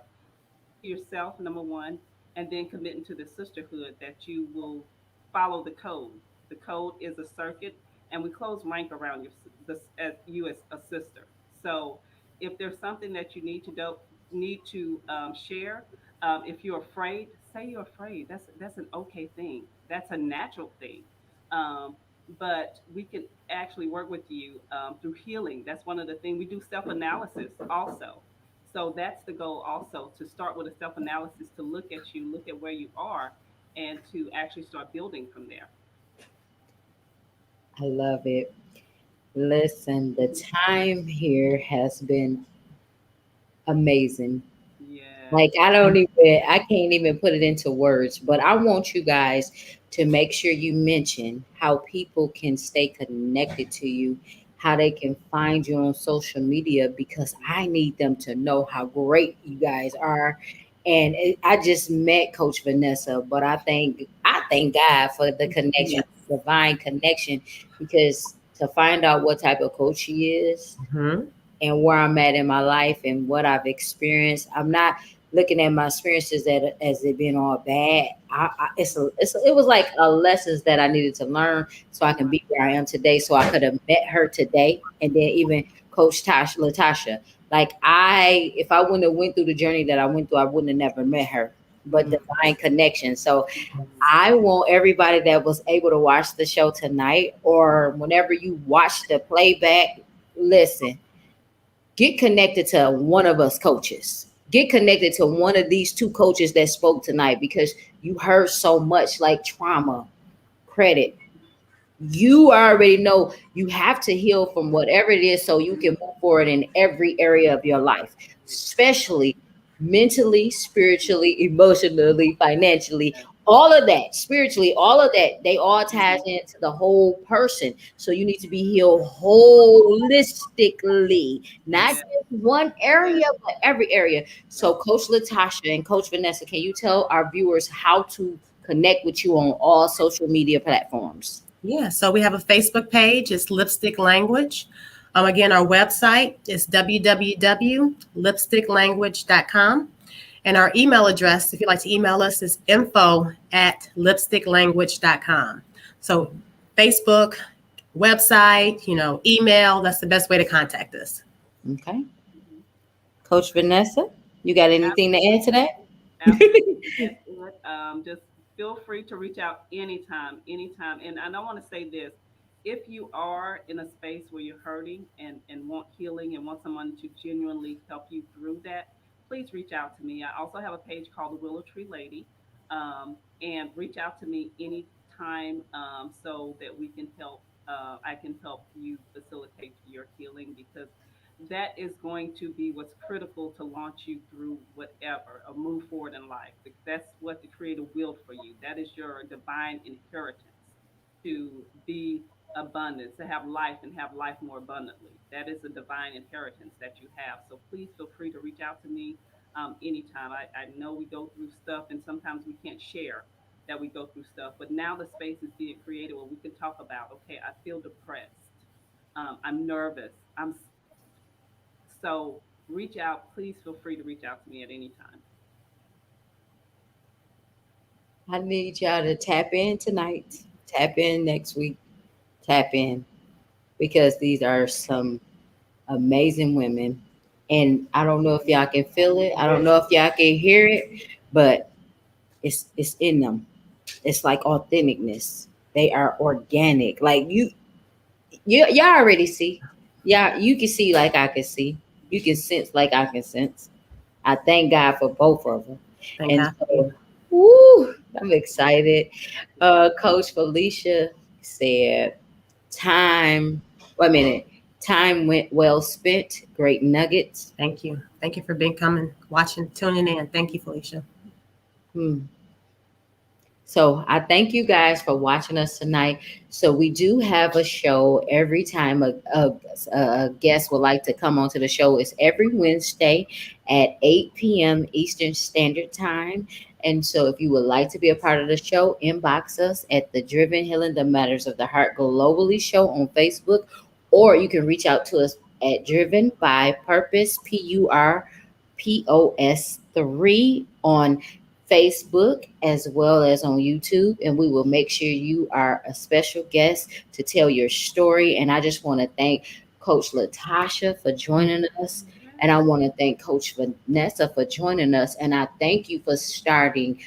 to yourself, number one, and then committing to the sisterhood that you will follow the code. The code is a circuit, and we close rank around as you as a sister. So, if there's something that you need to share, if you're afraid, say you're afraid. That's an okay thing. That's a natural thing. Um, but we can actually work with you through healing. That's one of the things we do, self analysis also. So that's the goal also, to start with a self analysis, to look at you, look at where you are, and to actually start building from there. I love it. Listen, the time here has been amazing. Yes. Like I can't even put it into words, but I want you guys to make sure you mention how people can stay connected to you, how they can find you on social media, because I need them to know how great you guys are. And I just met Coach Vanessa, but I thank God for the connection, Yes. divine connection, because to find out what type of coach she is Hmm. and where I'm at in my life and what I've experienced. I'm not looking at my experiences as it being all bad. It was like a lessons that I needed to learn so I can Right. be where I am today. So I could have met her today, and then even Coach Latasha. Like if I wouldn't have went through the journey that I went through, I wouldn't have never met her. But divine connection. So I want everybody that was able to watch the show tonight, or whenever you watch the playback, listen, get connected to one of us coaches. Get connected to one of these two coaches that spoke tonight, because you heard so much, like trauma, credit. You already know you have to heal from whatever it is so you can move forward in every area of your life, especially mentally, spiritually, emotionally, financially, all of that, spiritually, all of that, they all ties Mhm. into the whole person. So you need to be healed holistically, not Yes. just one area, but every area. So Coach Latasha and Coach Vanessa, can you tell our viewers how to connect with you on all social media platforms? Yeah, so we have a Facebook page. It's Lipstick Language. Again, our website is www.lipsticklanguage.com. And our email address, if you'd like to email us, is info@lipsticklanguage.com. So Facebook, website, email, that's the best way to contact us. Okay. Mhm. Coach Vanessa, you got anything to add to that? Absolutely. That's it. Just feel free to reach out anytime, anytime. And I want to say this: if you are in a space where you're hurting and want healing and want someone to genuinely help you through that, please reach out to me. I also have a page called the Willow Tree Lady, and reach out to me anytime, so that we can help. I can help you facilitate your healing, because that is going to be what's critical to launch you through whatever or move forward in life. That's what the Creator willed for you. That is your divine inheritance, to be abundant, to have life and have life more abundantly. That is a divine inheritance that you have. So please feel free to reach out to me anytime. I know we go through stuff, and sometimes we can't share that we go through stuff, but now the space is being created where we can talk about, okay, I feel depressed. I'm nervous. So reach out. Please feel free to reach out to me at any time. I need y'all to tap in tonight, tap in next week, tap in, because these are some amazing women. And I don't know if y'all can feel it. I don't know if y'all can hear it, but it's in them. It's like authenticness. They are organic. Like y'all already see. Yeah, you can see like I can see. You can sense like I can sense. I thank God for both of them. Thank And God for you. so, woo, I'm excited. Coach Felicia said, time, wait a minute, time went well spent, great nuggets. Thank you. Thank you for being coming, watching, tuning in. Thank you, Felicia. Hmm. So I thank you guys for watching us tonight. So we do have a show every time a guest would like to come onto the show. It's every Wednesday at 8 p.m. Eastern Standard Time. And so if you would like to be a part of the show, inbox us at the Driven Healing the Matters of the Heart Globally show on Facebook, or you can reach out to us at Driven by Purpose, PURPOS 3 on Facebook as well as on YouTube, and we will make sure you are a special guest to tell your story. And I just want to thank Coach Latasha for joining us, and I want to thank Coach Vanessa for joining us. And I thank you for starting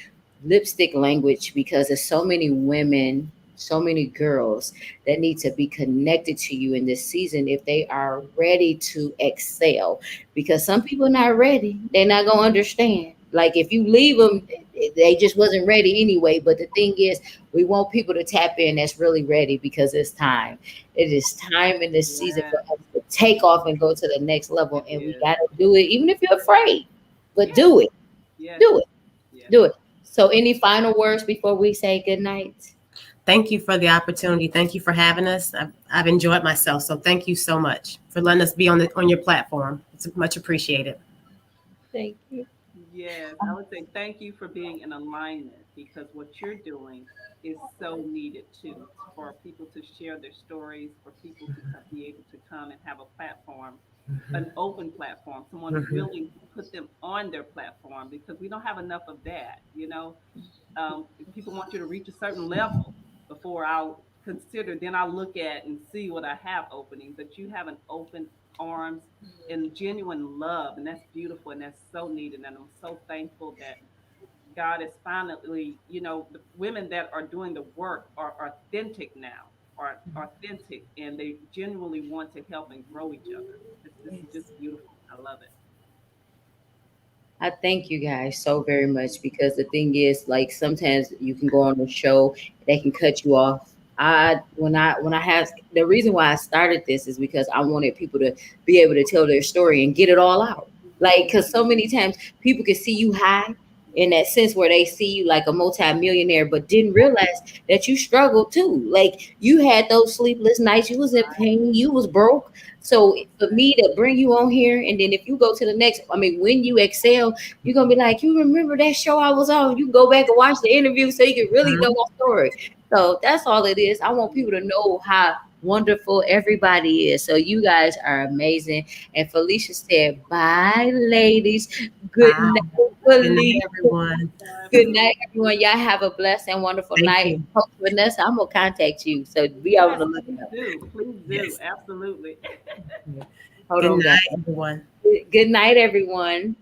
lipstick language because there's so many women, so many girls that need to be connected to you in this season if they are ready to excel, because some people are not ready. They're not going to understand. Like if you leave them, they just wasn't ready anyway. But the thing is, we want people to tap in that's really ready, because it's time. It is time in this season for Yes, us to take off and go to the next it level, and we is. got to do it, even if you're afraid. But Yes, do it, yes, do it, yes. do it. So, any final words before we say good night? Thank you for the opportunity. Thank you for having us. I've enjoyed myself. So thank you so much for letting us be on your platform. It's much appreciated. Thank you. Yes, I would say thank you for being in alignment because what you're doing is so needed too, for people to share their stories, for people to be able to come and have a platform, an open platform, someone Mhm. willing to put them on their platform because we don't have enough of that, you know. People want you to reach a certain level before I'll consider, then I'll look at and see what I have opening. But you have an open arms and genuine love, and that's beautiful and that's so needed. And I'm so thankful that God is finally, the women that are doing the work are authentic now, are authentic, and they genuinely want to help and grow each other. It's just beautiful. I love it. I thank you guys so very much, because the thing is, like, sometimes you can go on the show, they can cut you off. When I had, the reason why I started this is because I wanted people to be able to tell their story and get it all out. Like, because so many times people can see you high in that sense where they see you like a multimillionaire, but didn't realize that you struggled too. Like, you had those sleepless nights, you was in pain, you was broke. So for me to bring you on here, and then if you go to the next, I mean, when you excel, you're gonna be like, you remember that show I was on? You go back and watch the interview so you can really know Mhm. my story. So that's all it is. I want people to know how wonderful everybody is. So you guys are amazing. And Felicia said, bye, ladies. Good Bye. night, Good night, Felicia. everyone. Bye, Good Felicia. night, everyone. Y'all have a blessed and wonderful Thank night. you. Coach Vanessa, I'm gonna contact you. So be on Yes, the please lookout. do. Please do. Yes. Absolutely. Hold Good on, guys. night, everyone. Good night, everyone.